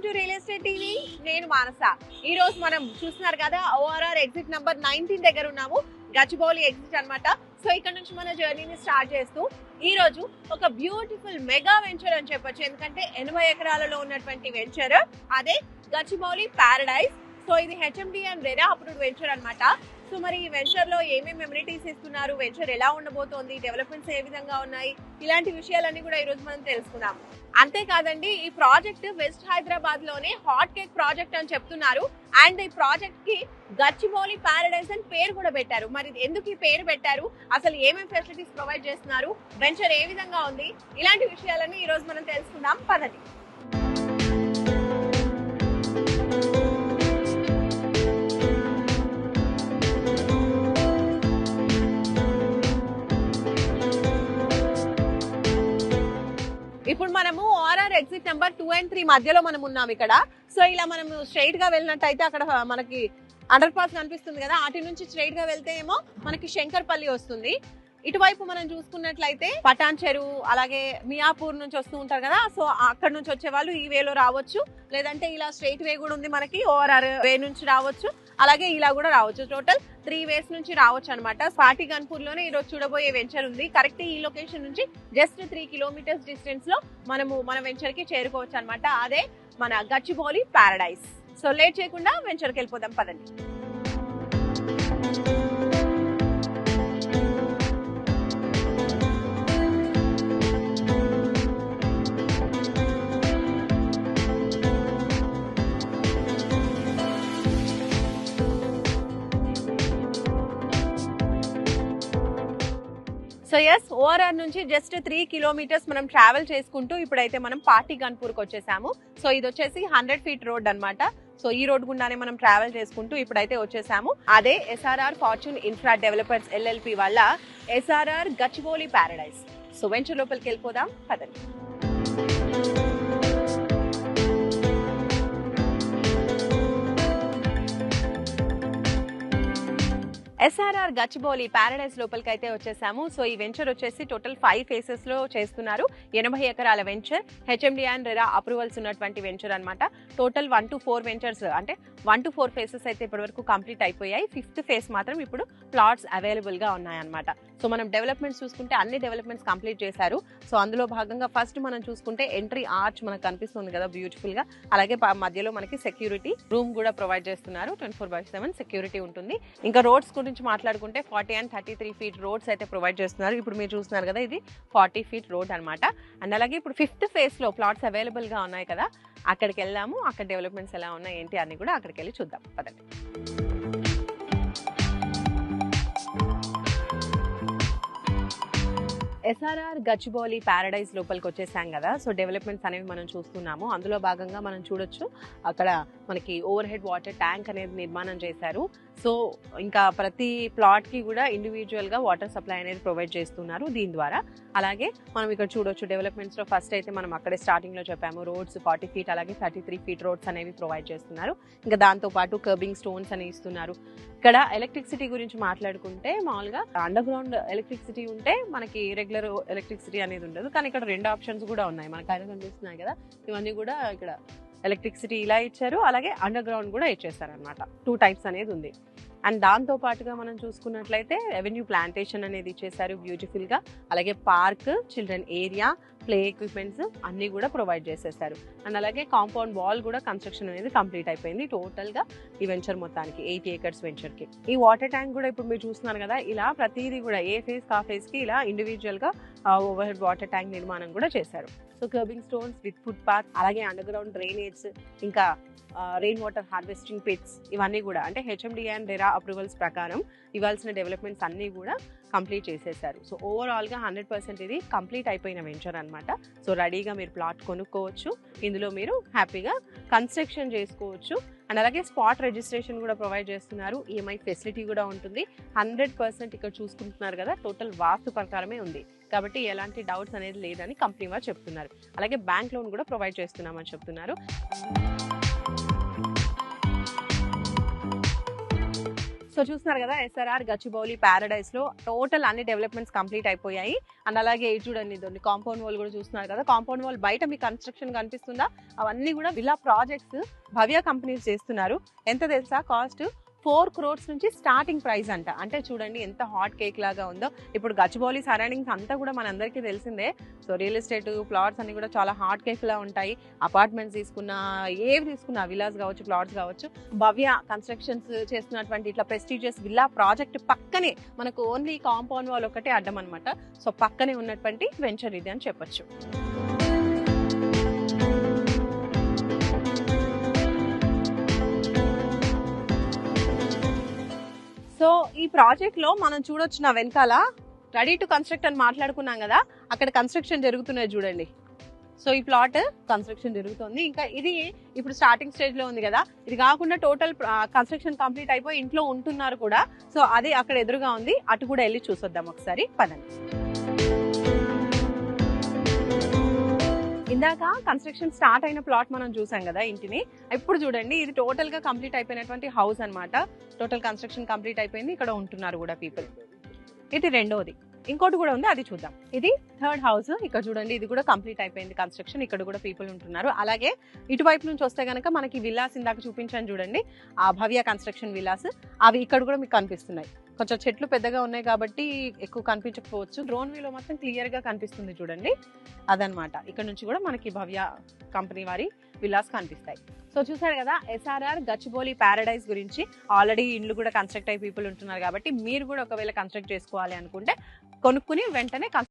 To real estate TV. నేను మానస. ఈ రోజు మనం చూస్తున్నారు కదా ORR ఎగ్జిట్ నంబర్ 19 దగ్గర ఉన్నాము. గచ్చిబౌలి ఎగ్జిట్ అన్నమాట. సో ఇక్కడ నుంచి మన జర్నీని స్టార్ట్ చేస్తూ ఈ రోజు ఒక బ్యూటిఫుల్ మెగా వెంచర్ అని చెప్పొచ్చు. ఎందుకంటే 80 ఎకరాలలో ఉన్నటువంటి వెంచర్ అదే గచ్చిబౌలి పారడైజ్. సో ఇది HMD and RERA approved venture అన్నమాట. సో మరి ఈ వెంచర్ లో ఏమేమి అమ్యూనిటీస్ ఇస్తున్నారు, వెంచర్ ఎలా ఉండబోతోంది, డెవలప్మెంట్స్ ఏ విధంగా ఉన్నాయి, ఇలాంటి విషయాలన్నీ కూడా ఈ రోజు మనం తెలుసుకుందాం. అంతేకాదండి, ఈ ప్రాజెక్ట్ వెస్ట్ హైదరాబాద్ లోనే హాట్ కేక్ ప్రాజెక్ట్ అని చెప్తున్నారు. అండ్ ఈ ప్రాజెక్ట్ కి గచ్చిబౌలి పారడైజ్ అని పేరు కూడా పెట్టారు. మరి ఎందుకు ఈ పేరు పెట్టారు, అసలు ఏమేమి ఫెసిలిటీస్ ప్రొవైడ్ చేస్తున్నారు, వెంచర్ ఏ విధంగా ఉంది, ఇలాంటి విషయాలన్నీ ఈ రోజు మనం తెలుసుకుందాం. పదండి. ఇప్పుడు మనము ORR ఎగ్జిట్ నెంబర్ 2 and 3 మధ్యలో మనం ఉన్నాం ఇక్కడ. సో ఇలా మనం స్ట్రైట్ గా వెళ్ళినట్టయితే అక్కడ మనకి అండర్ పాస్ కనిపిస్తుంది కదా, అటు నుంచి స్ట్రైట్ గా వెళ్తే ఏమో మనకి శంకర్పల్లి వస్తుంది. ఇటువైపు మనం చూసుకున్నట్లయితే పటాన్ చెరువు, అలాగే మియాపూర్ నుంచి వస్తూ ఉంటారు కదా, సో అక్కడ నుంచి వచ్చే వాళ్ళు ఈ వేలో రావచ్చు. లేదంటే ఇలా స్ట్రైట్ వే కూడా ఉంది మనకి, ORR వే నుంచి రావచ్చు, అలాగే ఇలా కూడా రావచ్చు. టోటల్ 3 వేస్ నుంచి రావచ్చు అనమాట. పాటి గన్పూర్ లోనే ఈ రోజు చూడబోయే వెంచర్ ఉంది. కరెక్ట్ ఈ లొకేషన్ నుంచి జస్ట్ 3 కిలోమీటర్స్ డిస్టెన్స్ లో మనము మన వెంచర్ కి చేరుకోవచ్చు అనమాట. అదే మన గచ్చిబౌలి పారడైజ్. సో లేట్ చేయకుండా వెంచర్కి వెళ్ళిపోదాం, పదండి. సో ఎస్, ORR నుంచి జస్ట్ 3 కిలోమీటర్స్ మనం ట్రావెల్ చేసుకుంటూ ఇప్పుడైతే మనం పాటి గన్పూర్కి వచ్చేసాము. సో ఇది వచ్చేసి 100 ఫీట్ రోడ్ అన్నమాట. సో ఈ రోడ్ గుండానే మనం ట్రావెల్ చేసుకుంటూ ఇప్పుడైతే వచ్చేసాము. అదే SRR fortune infra developers LLP వల్ల SRR Gachibowli paradise. So venture లోపలికి వెళ్ళిపోదాం, పదండి. SRR గచ్చిబౌలి పారడైజ్ లోపలికి అయితే వచ్చేసాము. సో ఈ వెంచర్ వచ్చేసి టోటల్ 5 ఫేసెస్ లో చేస్తున్నారు. 80 ఎకరాల venture, HMD and RERA approvals ఉన్నటువంటి వెంచర్ అన్నమాట. టోటల్ 1 to 4 వెంచర్స్, అంటే 1 to 4 ఫేసెస్ అయితే ఇప్పటి వరకు కంప్లీట్ అయిపోయాయి. 5th ఫేస్ మాత్రం ఇప్పుడు ప్లాట్స్ అవైలబుల్ గా ఉన్నాయన్నమాట. సో మనం డెవలప్మెంట్స్ చూసుకుంటే అన్ని డెవలప్మెంట్స్ కంప్లీట్ చేశారు. సో అందులో భాగంగా ఫస్ట్ మనం చూసుకుంటే ఎంట్రీ ఆర్చ్ మనకు కనిపిస్తుంది కదా బ్యూటిఫుల్ గా, అలాగే మధ్యలో మనకి సెక్యూరిటీ రూమ్ కూడా ప్రొవైడ్ చేస్తున్నారు. 24/7 సెక్యూరిటీ ఉంటుంది. ఇంకా రోడ్స్ గురించి మాట్లాడుకుంటే 40 and 33 ఫీట్ రోడ్స్ అయితే ప్రొవైడ్ చేస్తున్నారు. ఇప్పుడు మీరు చూస్తున్నారు కదా, ఇది 40 ఫీట్ రోడ్ అనమాట. అండ్ అలాగే ఇప్పుడు 5th ఫేజ్ లో ప్లాట్స్ అవైలబుల్ గా ఉన్నాయి కదా, అక్కడికి వెళ్దాము. అక్కడ డెవలప్మెంట్స్ ఎలా ఉన్నాయి ఏంటి అన్ని కూడా అక్కడికి వెళ్ళి చూద్దాం, పదండి. SRR గచ్చిబౌలి పారడైజ్ లోపలికి వచ్చేసాం కదా. సో డెవలప్మెంట్స్ అనేవి మనం చూస్తున్నాము. అందులో భాగంగా మనం చూడొచ్చు, అక్కడ మనకి ఓవర్ హెడ్ వాటర్ ట్యాంక్ అనేది నిర్మాణం చేశారు. సో ఇంకా ప్రతి ప్లాట్ కి కూడా ఇండివిజువల్ గా వాటర్ సప్లై అనేది ప్రొవైడ్ చేస్తున్నారు దీని ద్వారా. అలాగే మనం ఇక్కడ చూడొచ్చు డెవలప్మెంట్స్ లో ఫస్ట్ అయితే మనం అక్కడే స్టార్టింగ్ లో చెప్పాము, రోడ్స్ 40 ఫీట్ అలాగే 33 ఫీట్ రోడ్స్ అనేవి ప్రొవైడ్ చేస్తున్నారు. ఇంకా దాంతో పాటు కర్బింగ్ స్టోన్స్ అని ఇస్తున్నారు. ఇక్కడ ఎలక్ట్రిసిటీ గురించి మాట్లాడుకుంటే మామూలుగా అండర్ గ్రౌండ్ ఎలక్ట్రిసిటీ ఉంటే మనకి రెగ్యులర్ ఎలక్ట్రిసిటీ అనేది ఉండదు, కానీ ఇక్కడ 2 ఆప్షన్స్ కూడా ఉన్నాయి. మనకు ఆయన కనిపిస్తున్నాయి కదా, ఇవన్నీ కూడా ఇక్కడ ఎలక్ట్రిసిటీ ఇలా ఇచ్చారు, అలాగే అండర్ గ్రౌండ్ కూడా ఇచ్చేస్తారు అనమాట. 2 టైప్స్ అనేది ఉంది. అండ్ దాంతో పాటుగా మనం చూసుకున్నట్లయితే రెవెన్యూ ప్లాంటేషన్ అనేది ఇచ్చేసారు బ్యూటిఫుల్ గా, అలాగే park, children area, play equipments అన్ని కూడా ప్రొవైడ్ చేసేసారు. అండ్ అలాగే కాంపౌండ్ వాల్ కూడా కన్స్ట్రక్షన్ అనేది కంప్లీట్ అయిపోయింది టోటల్ గా ఈ వెంచర్ మొత్తానికి 80 acres వెంచర్ కి. ఈ వాటర్ ట్యాంక్ కూడా ఇప్పుడు మీరు చూస్తున్నారు కదా, ఇలా ప్రతిదీ కూడా ఏ ఫేజ్ కా ఫేజ్ కి ఇలా ఇండివిజువల్ గా ఓవర్ హెడ్ వాటర్ ట్యాంక్ నిర్మాణం కూడా చేశారు. So kerbing stones with foot path, అలాగే అండర్ గ్రౌండ్ డ్రైనేజ్, ఇంకా రెయిన్ వాటర్ హార్వెస్టింగ్ పిట్స్, ఇవన్నీ కూడా అంటే HMD అండ్ రెరా అప్రూవల్స్ ప్రకారం ఇవ్వాల్సిన డెవలప్మెంట్స్ అన్ని కూడా కంప్లీట్ చేసేసారు. సో ఓవరాల్ గా 100% ఇది కంప్లీట్ అయిపోయిన వెంచర్ అనమాట. సో రెడీగా మీరు ప్లాట్ కొనుక్కోవచ్చు, ఇందులో మీరు హ్యాపీగా కన్స్ట్రక్షన్ చేసుకోవచ్చు. అండ్ అలాగే స్పాట్ రిజిస్ట్రేషన్ కూడా ప్రొవైడ్ చేస్తున్నారు. EMI ఫెసిలిటీ కూడా ఉంటుంది. 100% ఇక్కడ చూసుకుంటున్నారు కదా, టోటల్ వాస్తు ప్రకారమే ఉంది కాబట్టి ఎలాంటి డౌట్స్ అనేది లేదని కంపెనీ వారు చెప్తున్నారు. అలాగే బ్యాంక్ లోన్ కూడా ప్రొవైడ్ చేస్తున్నామని చెప్తున్నారు. సో చూస్తున్నారు కదా ఎస్ఆర్ఆర్ గచ్చిబౌలి ప్యారడైస్ లో టోటల్ అన్ని డెవలప్మెంట్స్ కంప్లీట్ అయిపోయాయి. అండ్ అలాగే చూడండి ఇదండి కాంపౌండ్ వాల్ కూడా చూస్తున్నారు కదా. కాంపౌండ్ వాల్ బయట మీకు కన్స్ట్రక్షన్ కనిపిస్తుందా, అవన్నీ కూడా విల్లా ప్రాజెక్ట్స్ భవ్య కంపెనీస్ చేస్తున్నారు. ఎంత తెలుసా కాస్ట్? 4 crores నుంచి స్టార్టింగ్ ప్రైస్ అంట. అంటే చూడండి ఎంత హాట్ కేక్ లాగా ఉందో. ఇప్పుడు గచ్చిబౌలి సరౌండింగ్స్ అంతా కూడా మనందరికీ తెలిసిందే. సో రియల్ ఎస్టేట్ ప్లాట్స్ అన్ని కూడా చాలా హాట్ కేక్ లా ఉంటాయి. అపార్ట్మెంట్స్ తీసుకున్నా, ఏవి తీసుకున్నా, విల్లాస్ కావచ్చు, ప్లాట్స్ కావచ్చు, భవ్య కన్స్ట్రక్షన్స్ చేస్తున్నటువంటి ఇట్లా ప్రెస్టీజియస్ విల్లా ప్రాజెక్ట్ పక్కనే మనకు ఓన్లీ కాంపౌండ్ వాల్ ఒకటే అడ్డం అనమాట. సో పక్కనే ఉన్నటువంటి వెంచర్ ఇది అని చెప్పొచ్చు. సో ఈ ప్రాజెక్ట్ లో మనం చూడొచ్చు నా వెనకాల రెడీ టు కన్స్ట్రక్ట్ అని మాట్లాడుకున్నాం కదా, అక్కడ కన్స్ట్రక్షన్ జరుగుతున్నది చూడండి. సో ఈ ప్లాట్ కన్స్ట్రక్షన్ జరుగుతుంది. ఇంకా ఇది ఇప్పుడు స్టార్టింగ్ స్టేజ్ లో ఉంది కదా, ఇది కాకుండా టోటల్ కన్స్ట్రక్షన్ కంప్లీట్ అయిపోయి ఇంట్లో ఉంటున్నారు కూడా. సో అది అక్కడ ఎదురుగా ఉంది, అటు కూడా వెళ్ళి చూసొద్దాం ఒకసారి, పదండి. ఇందాక కన్స్ట్రక్షన్ స్టార్ట్ అయిన ప్లాట్ మనం చూసాం కదా ఇంటిని. ఇప్పుడు చూడండి ఇది టోటల్ గా కంప్లీట్ అయిపోయినటువంటి హౌస్ అన్నమాట. టోటల్ కన్స్ట్రక్షన్ కంప్లీట్ అయిపోయింది, ఇక్కడ ఉంటున్నారు కూడా పీపుల్. ఇది రెండోది, ఇంకోటి కూడా ఉంది, అది చూద్దాం. ఇది థర్డ్ హౌస్. ఇక్కడ చూడండి ఇది కూడా కంప్లీట్ అయిపోయింది కన్స్ట్రక్షన్, ఇక్కడ కూడా పీపుల్ ఉంటున్నారు. అలాగే ఇటువైపు నుంచి వస్తే గనక మనకి విల్లాస్ ఇందాక చూపించాను చూడండి, ఆ భవ్య కన్స్ట్రక్షన్ విల్లాస్, అవి ఇక్కడ కూడా మీకు కనిపిస్తున్నాయి. కొంచెం చెట్లు పెద్దగా ఉన్నాయి కాబట్టి ఎక్కువ కనిపించకపోవచ్చు. డ్రోన్ వ్యూలో మాత్రం క్లియర్ గా కనిపిస్తుంది చూడండి, అదనమాట. ఇక్కడ నుంచి కూడా మనకి భవ్య కంపెనీ వారి విల్లాస్ కనిపిస్తాయి. సో చూసారు కదా ఎస్ఆర్ఆర్ గచ్చిబౌలి ప్యారడైస్ గురించి. ఆల్రెడీ ఇండ్లు కూడా కన్స్ట్రక్ట్ అయ్యి పీపుల్ ఉంటున్నారు కాబట్టి మీరు కూడా ఒకవేళ కన్స్ట్రక్ట్ చేసుకోవాలి అనుకుంటే కొనుక్కుని వెంటనే